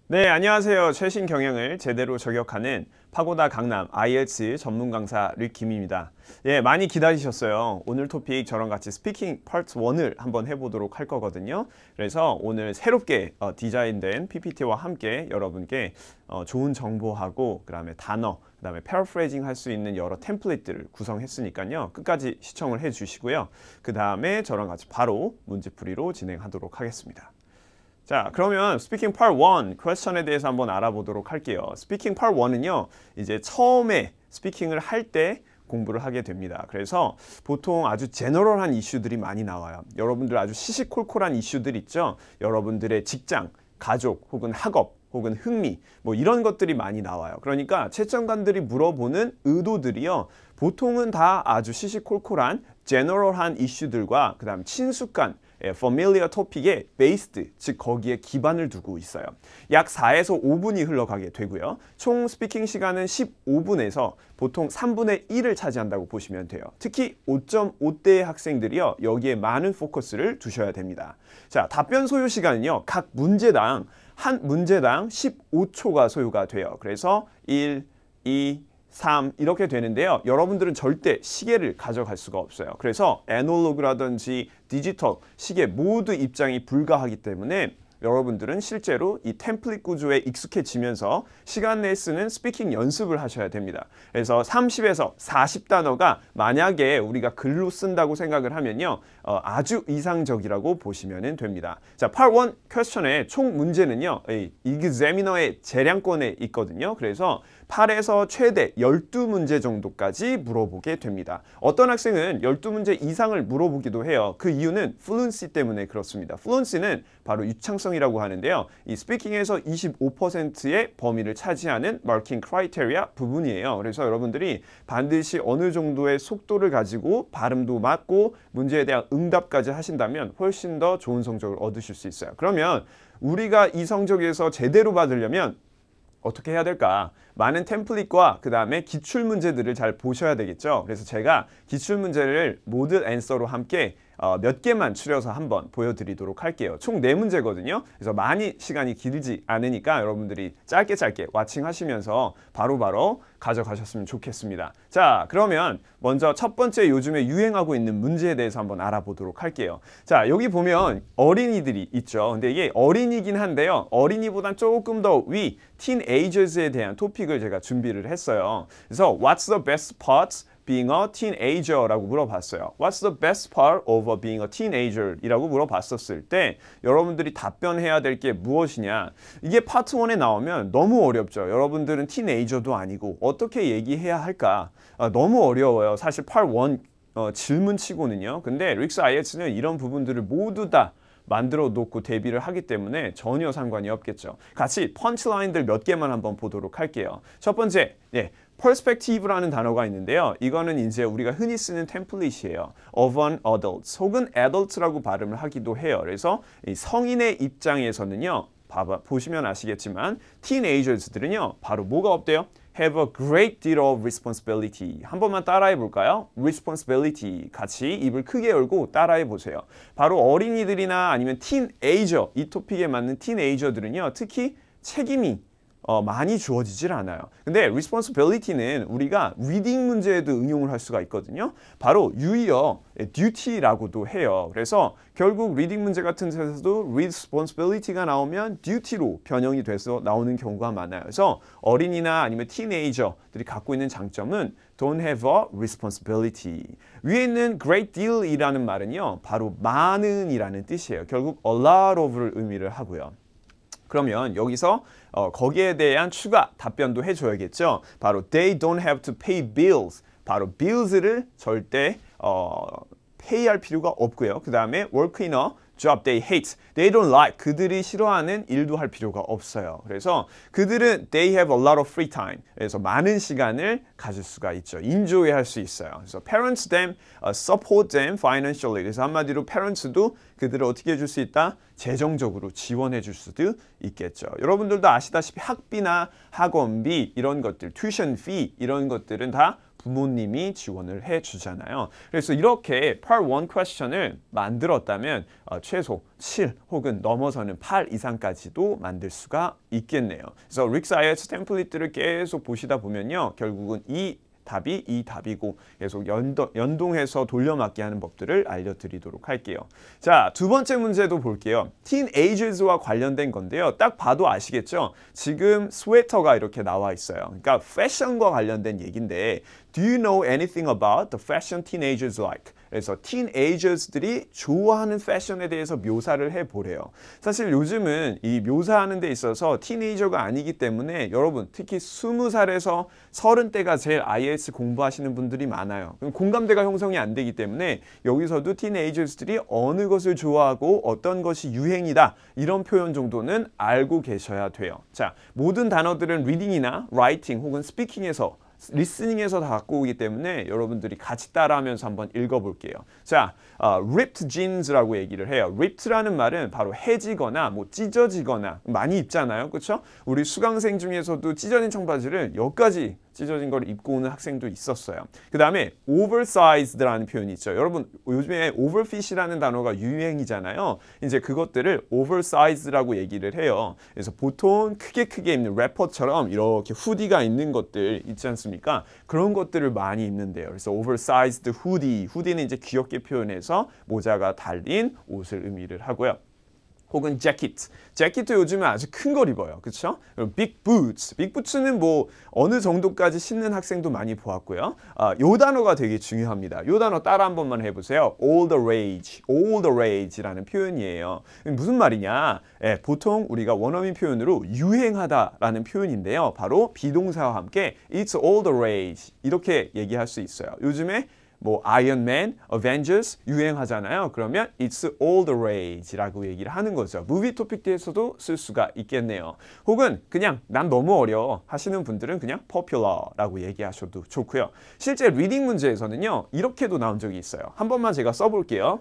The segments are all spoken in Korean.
네, 안녕하세요. 최신 경영을 제대로 저격하는 파고다 강남 IELTS 전문 강사 류김입니다. 예, 많이 기다리셨어요. 오늘 토픽 저랑 같이 스피킹 파트 1을 한번 해보도록 할 거거든요. 그래서 오늘 새롭게 디자인된 PPT와 함께 여러분께 좋은 정보하고 그다음에 단어, 그다음에 패러프레이징 할 수 있는 여러 템플릿들을 구성했으니까요. 끝까지 시청을 해주시고요. 그 다음에 저랑 같이 바로 문제풀이로 진행하도록 하겠습니다. 자, 그러면 스피킹 파트 1 퀘스천에 대해서 한번 알아보도록 할게요. 스피킹 파트 1은요, 이제 처음에 스피킹을 할 때 공부를 하게 됩니다. 그래서 보통 아주 제너럴한 이슈들이 많이 나와요. 여러분들 아주 시시콜콜한 이슈들 있죠? 여러분들의 직장, 가족, 혹은 학업, 혹은 흥미, 뭐 이런 것들이 많이 나와요. 그러니까 채점관들이 물어보는 의도들이요, 보통은 다 아주 시시콜콜한 제너럴한 이슈들과 그 다음 친숙한 familiar topic에 based, 즉 거기에 기반을 두고 있어요. 약 4에서 5분이 흘러가게 되고요. 총 스피킹 시간은 15분에서 보통 3분의 1을 차지한다고 보시면 돼요. 특히 5.5대의 학생들이요, 여기에 많은 포커스를 두셔야 됩니다. 자, 답변 소요 시간은요, 각 문제당 한 문제당 15초가 소요가 돼요. 그래서 1, 2, 3 이렇게 되는데요. 여러분들은 절대 시계를 가져갈 수가 없어요. 그래서 애널로그라든지 디지털, 시계 모두 입장이 불가하기 때문에 여러분들은 실제로 이 템플릿 구조에 익숙해지면서 시간 내에 쓰는 스피킹 연습을 하셔야 됩니다. 그래서 30에서 40단어가 만약에 우리가 글로 쓴다고 생각을 하면요, 아주 이상적이라고 보시면 됩니다. 자, Part 1 퀘스천의 총 문제는요, 이그제미너의 재량권에 있거든요. 그래서 8에서 최대 12문제 정도까지 물어보게 됩니다. 어떤 학생은 12문제 이상을 물어보기도 해요. 그 이유는 fluency 때문에 그렇습니다. fluency는 바로 유창성이라고 하는데요. 이 스피킹에서 25%의 범위를 차지하는 마킹 크라이테리아 부분이에요. 그래서 여러분들이 반드시 어느 정도의 속도를 가지고 발음도 맞고 문제에 대한 응답까지 하신다면 훨씬 더 좋은 성적을 얻으실 수 있어요. 그러면 우리가 이 성적에서 제대로 받으려면 어떻게 해야 될까? 많은 템플릿과 그 다음에 기출문제들을 잘 보셔야 되겠죠. 그래서 제가 기출문제를 모든 앤서로 함께 몇 개만 추려서 한번 보여드리도록 할게요. 총 4문제거든요. 그래서 많이 시간이 길지 않으니까 여러분들이 짧게 와칭하시면서 바로바로 가져가셨으면 좋겠습니다. 자, 그러면 먼저 첫 번째 요즘에 유행하고 있는 문제에 대해서 한번 알아보도록 할게요. 자, 여기 보면 어린이들이 있죠. 근데 이게 어린이긴 한데요, 어린이보단 조금 더 위, teenagers에 대한 토픽을 제가 준비를 했어요. 그래서 What's the best part being a teenager? 라고 물어봤어요. What's the best part of being a teenager? 이라고 물어봤었을 때 여러분들이 답변해야 될 게 무엇이냐? 이게 파트 1에 나오면 너무 어렵죠. 여러분들은 티네이저도 아니고 어떻게 얘기해야 할까? 너무 어려워요. 사실 파트 1 질문치고는요. 근데 릭스 IELTS는 이런 부분들을 모두 다 만들어 놓고 대비를 하기 때문에 전혀 상관이 없겠죠. 같이 펀치라인들 몇 개만 한번 보도록 할게요. 첫 번째, perspective라는 단어가 있는데요. 이거는 이제 우리가 흔히 쓰는 템플릿이에요. of an adult 혹은 adult라고 발음을 하기도 해요. 그래서 이 성인의 입장에서는요, 보시면 아시겠지만 teenagers들은요, 바로 뭐가 없대요? have a great deal of responsibility. 한 번만 따라해 볼까요? responsibility. 같이 입을 크게 열고 따라해 보세요. 바로 어린이들이나 아니면 teenager, 이 토픽에 맞는 teenager들은요, 특히 책임이 많이 주어지질 않아요. 근데 responsibility는 우리가 리딩 문제에도 응용을 할 수가 있거든요. 바로 유의어 duty라고도 해요. 그래서 결국 리딩 문제 같은 데서도 responsibility가 나오면 duty로 변형이 돼서 나오는 경우가 많아요. 그래서 어린이나 아니면 teenager들이 갖고 있는 장점은 don't have a responsibility. 위에 있는 great deal이라는 말은요, 바로 많은이라는 뜻이에요. 결국 a lot of를 의미를 하고요. 그러면 여기서 거기에 대한 추가 답변도 해줘야겠죠. 바로 they don't have to pay bills. 바로 bills를 절대 pay할 필요가 없고요. 그 다음에 work in a job they hate. They don't like. 그들이 싫어하는 일도 할 필요가 없어요. 그래서 그들은 they have a lot of free time. 그래서 많은 시간을 가질 수가 있죠. enjoy 할 수 있어요. 그래서 parents them, support them financially. 그래서 한마디로 parents도 그들을 어떻게 해줄 수 있다? 재정적으로 지원해 줄 수도 있겠죠. 여러분들도 아시다시피 학비나 학원비 이런 것들, tuition fee 이런 것들은 다 부모님이 지원을 해주잖아요. 그래서 이렇게 Part 1 퀘스천을 만들었다면 최소 7 혹은 넘어서는 8 이상까지도 만들 수가 있겠네요. 그래서 릭스 IELTS 템플릿들을 계속 보시다 보면요. 결국은 이 답이 이 답이고 계속 연동해서 돌려막기 하는 법들을 알려드리도록 할게요. 자, 두 번째 문제도 볼게요. teenagers와 관련된 건데요. 딱 봐도 아시겠죠? 지금 스웨터가 이렇게 나와 있어요. 그러니까 패션과 관련된 얘기인데 Do you know anything about the fashion teenagers like? 그래서 teenagers들이 좋아하는 패션에 대해서 묘사를 해보래요. 사실 요즘은 이 묘사하는 데 있어서 티네이저가 아니기 때문에 여러분 특히 20살에서 30대가 제일 IELTS 공부하시는 분들이 많아요. 공감대가 형성이 안 되기 때문에 여기서도 teenagers들이 어느 것을 좋아하고 어떤 것이 유행이다 이런 표현 정도는 알고 계셔야 돼요. 자, 모든 단어들은 리딩이나 라이팅 혹은 스피킹에서 리스닝에서 다 갖고 오기 때문에 여러분들이 같이 따라하면서 한번 읽어볼게요. 자, ripped jeans라고 얘기를 해요. ripped라는 말은 바로 해지거나 뭐 찢어지거나 많이 입잖아요. 그렇죠? 우리 수강생 중에서도 찢어진 청바지를 여기까지 찢어진 걸 입고 오는 학생도 있었어요. 그 다음에 oversized라는 표현이 있죠. 여러분 요즘에 overfit이라는 단어가 유행이잖아요. 이제 그것들을 oversized라고 얘기를 해요. 그래서 보통 크게 입는 래퍼처럼 이렇게 후디가 있는 것들 있지 않습니까? 그런 것들을 많이 입는데요. 그래서 oversized hoodie, 후디는 이제 귀엽게 표현해서 모자가 달린 옷을 의미를 하고요. 혹은 재킷. 재킷도 요즘에 아주 큰 걸 입어요. 그렇죠? 빅 부츠. 빅 부츠는 뭐 어느 정도까지 신는 학생도 많이 보았고요. 요 단어가 되게 중요합니다. 요 단어 따라 한 번만 해보세요. all the rage. all the rage라는 표현이에요. 무슨 말이냐? 보통 우리가 원어민 표현으로 유행하다라는 표현인데요. 바로 비동사와 함께 it's all the rage 이렇게 얘기할 수 있어요. 요즘에 뭐 아이언맨, 어벤져스 유행하잖아요. 그러면 it's all the rage라고 얘기를 하는 거죠. 무비 토픽에서도 쓸 수가 있겠네요. 혹은 그냥 난 너무 어려워 하시는 분들은 그냥 popular라고 얘기하셔도 좋고요. 실제 리딩 문제에서는요. 이렇게도 나온 적이 있어요. 한 번만 제가 써볼게요.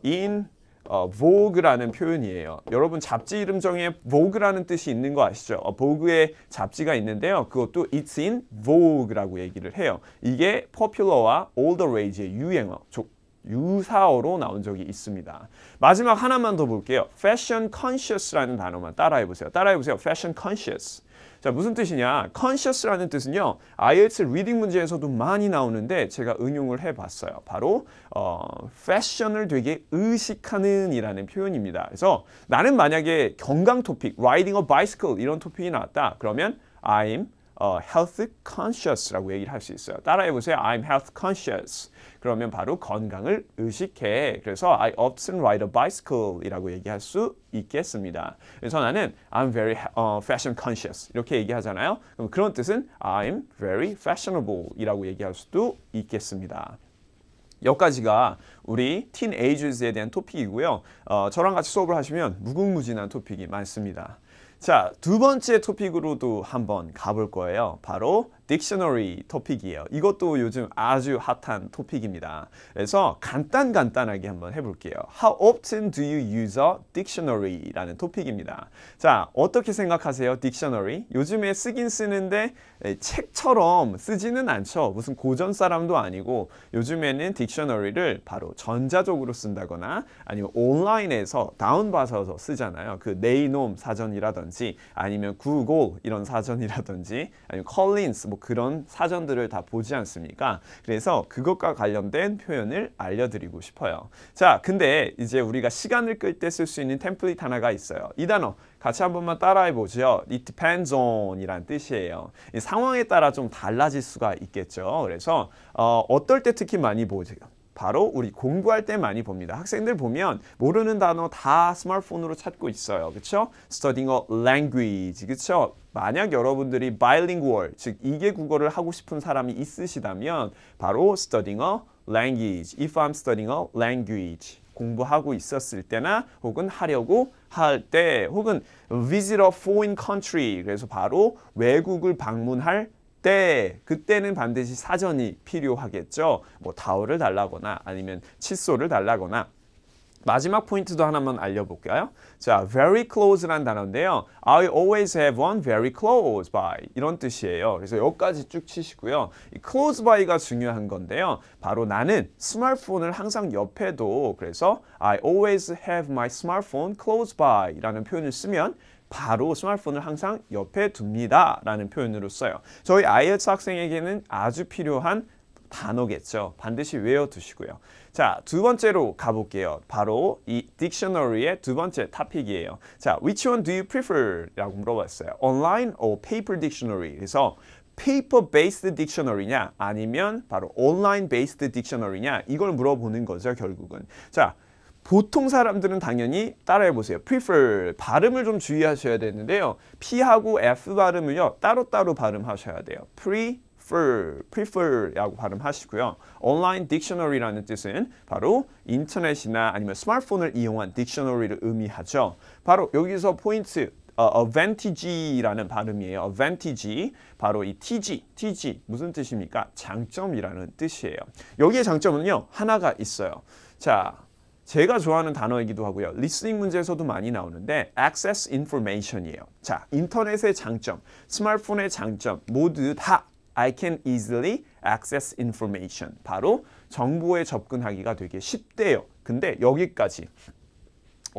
in Vogue라는 표현이에요. 여러분 잡지 이름 중에 Vogue라는 뜻이 있는 거 아시죠? Vogue의 잡지가 있는데요. 그것도 It's in Vogue라고 얘기를 해요. 이게 popular와 all the rage의 유행어, 유사어로 나온 적이 있습니다. 마지막 하나만 더 볼게요. Fashion conscious라는 단어만 따라해보세요. 따라해보세요. Fashion conscious. 자, 무슨 뜻이냐? conscious라는 뜻은요. IELTS 리딩 문제에서도 많이 나오는데 제가 응용을 해봤어요. 바로 패션을 되게 의식하는 이라는 표현입니다. 그래서 나는 만약에 건강 토픽, riding a bicycle 이런 토픽이 나왔다. 그러면 I'm health conscious라고 얘기를 할 수 있어요. 따라해보세요. I'm health conscious. 그러면 바로 건강을 의식해. 그래서 I often ride a bicycle 이라고 얘기할 수 있겠습니다. 그래서 나는 I'm very fashion conscious 이렇게 얘기하잖아요. 그럼 그런 뜻은 I'm very fashionable 이라고 얘기할 수도 있겠습니다. 여기까지가 우리 teenagers에 대한 토픽이고요. 저랑 같이 수업을 하시면 무궁무진한 토픽이 많습니다. 자, 두 번째 토픽으로도 한번 가볼 거예요. 바로 딕셔너리 토픽이에요. 이것도 요즘 아주 핫한 토픽입니다. 그래서 간단하게 한번 해볼게요. How often do you use a dictionary? 라는 토픽입니다. 자, 어떻게 생각하세요? 딕셔너리? 요즘에 쓰긴 쓰는데 책처럼 쓰지는 않죠. 무슨 고전 사람도 아니고 요즘에는 딕셔너리를 바로 전자적으로 쓴다거나 아니면 온라인에서 다운받아서 쓰잖아요. 그 네이놈 사전이라든지 아니면 구글 이런 사전이라든지 아니면 컬린스 뭐 그런 사전들을 다 보지 않습니까? 그래서 그것과 관련된 표현을 알려드리고 싶어요. 자, 근데 이제 우리가 시간을 끌 때 쓸 수 있는 템플릿 하나가 있어요. 이 단어 같이 한 번만 따라해 보죠. It depends on 이란 뜻이에요. 이 상황에 따라 좀 달라질 수가 있겠죠. 그래서 어떨 때 특히 많이 보죠? 바로 우리 공부할 때 많이 봅니다. 학생들 보면 모르는 단어 다 스마트폰으로 찾고 있어요. 그렇죠? Studying a language. 그렇죠? 만약 여러분들이 bilingual, 즉 2개 국어를 하고 싶은 사람이 있으시다면 바로 studying a language. If I'm studying a language. 공부하고 있었을 때나 혹은 하려고 할 때 혹은 visit a foreign country. 그래서 바로 외국을 방문할 때 그때는 반드시 사전이 필요하겠죠. 뭐 타월을 달라거나 아니면 칫솔을 달라거나 마지막 포인트도 하나만 알려볼까요? 자, very close란 단어인데요. I always have one very close by 이런 뜻이에요. 그래서 여기까지 쭉 치시고요. 이 close by가 중요한 건데요. 바로 나는 스마트폰을 항상 옆에 둬. 그래서 I always have my smartphone close by 라는 표현을 쓰면 바로 스마트폰을 항상 옆에 둡니다 라는 표현으로 써요. 저희 IELTS 학생에게는 아주 필요한 단어겠죠. 반드시 외워두시고요. 자, 두 번째로 가볼게요. 바로 이 딕셔너리의 두 번째 토픽이에요. 자, which one do you prefer? 라고 물어봤어요. Online or paper dictionary? 그래서 paper-based dictionary냐 아니면 바로 online-based dictionary냐 이걸 물어보는 거죠, 결국은. 자, 보통 사람들은 당연히 따라해보세요. prefer, 발음을 좀 주의하셔야 되는데요. P하고 F 발음을요, 따로따로 발음하셔야 돼요. prefer라고 발음하시고요. online dictionary라는 뜻은 바로 인터넷이나 아니면 스마트폰을 이용한 딕셔너리를 의미하죠. 바로 여기서 포인트 advantage라는 발음이에요. advantage, 바로 이 TG 무슨 뜻입니까? 장점이라는 뜻이에요. 여기에 장점은요, 하나가 있어요. 자, 제가 좋아하는 단어이기도 하고요. 리스닝 문제에서도 많이 나오는데 access information이에요. 자, 인터넷의 장점, 스마트폰의 장점 모두 다 I can easily access information. 바로 정보에 접근하기가 되게 쉽대요. 근데 여기까지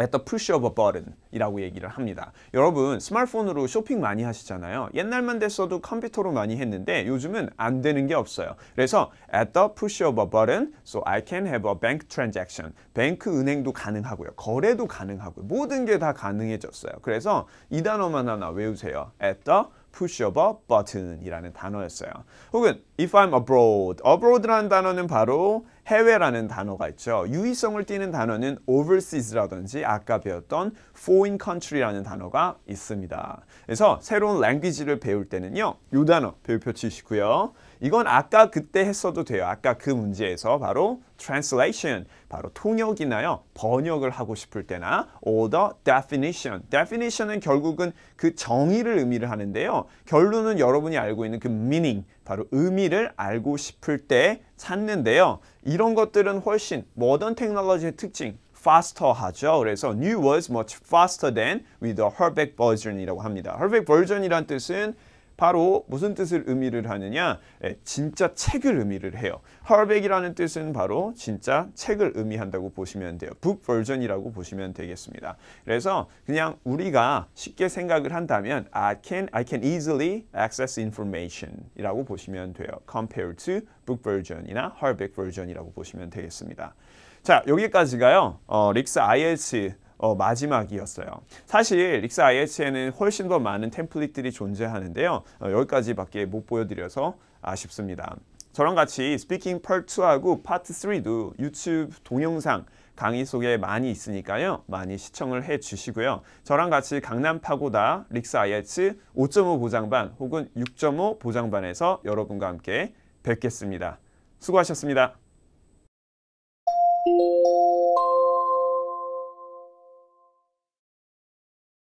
at the push of a button 이라고 얘기를 합니다. 여러분 스마트폰으로 쇼핑 많이 하시잖아요. 옛날만 됐어도 컴퓨터로 많이 했는데 요즘은 안 되는 게 없어요. 그래서 at the push of a button, so I can have a bank transaction. 뱅크 은행도 가능하고요. 거래도 가능하고요. 모든 게 다 가능해졌어요. 그래서 이 단어만 하나 외우세요. at the push of a button 이라는 단어였어요. 혹은 if I'm abroad, abroad라는 단어는 바로 해외라는 단어가 있죠. 유의성을 띠는 단어는 overseas라든지 아까 배웠던 foreign country라는 단어가 있습니다. 그래서 새로운 language를 배울 때는요. 이 단어 별표 치시고요. 이건 아까 그때 했어도 돼요. 아까 그 문제에서 바로 translation, 바로 통역이나요. 번역을 하고 싶을 때나 or the definition. definition은 결국은 그 정의를 의미를 하는데요. 결론은 여러분이 알고 있는 그 meaning, 바로 의미를 알고 싶을 때 찾는데요. 이런 것들은 훨씬 모던 테크놀로지의 특징, faster 하죠. 그래서 new was much faster than with the Herbeck version이라고 합니다. Herbeck version이란 뜻은 바로 무슨 뜻을 의미를 하느냐? 진짜 책을 의미를 해요. Herbeck이라는 뜻은 바로 진짜 책을 의미한다고 보시면 돼요. book version이라고 보시면 되겠습니다. 그래서 그냥 우리가 쉽게 생각을 한다면 I can easily access information 이라고 보시면 돼요. compared to book version이나 Herbeck version이라고 보시면 되겠습니다. 자, 여기까지가요. 릭스 IELTS 마지막이었어요. 사실 릭스 IELTS에는 훨씬 더 많은 템플릿들이 존재하는데요. 여기까지밖에 못 보여드려서 아쉽습니다. 저랑 같이 스피킹 파트 2하고 파트 3도 유튜브 동영상 강의 속에 많이 있으니까요. 많이 시청을 해 주시고요. 저랑 같이 강남 파고다 릭스 IELTS 5.5 보장반 혹은 6.5 보장반에서 여러분과 함께 뵙겠습니다. 수고하셨습니다.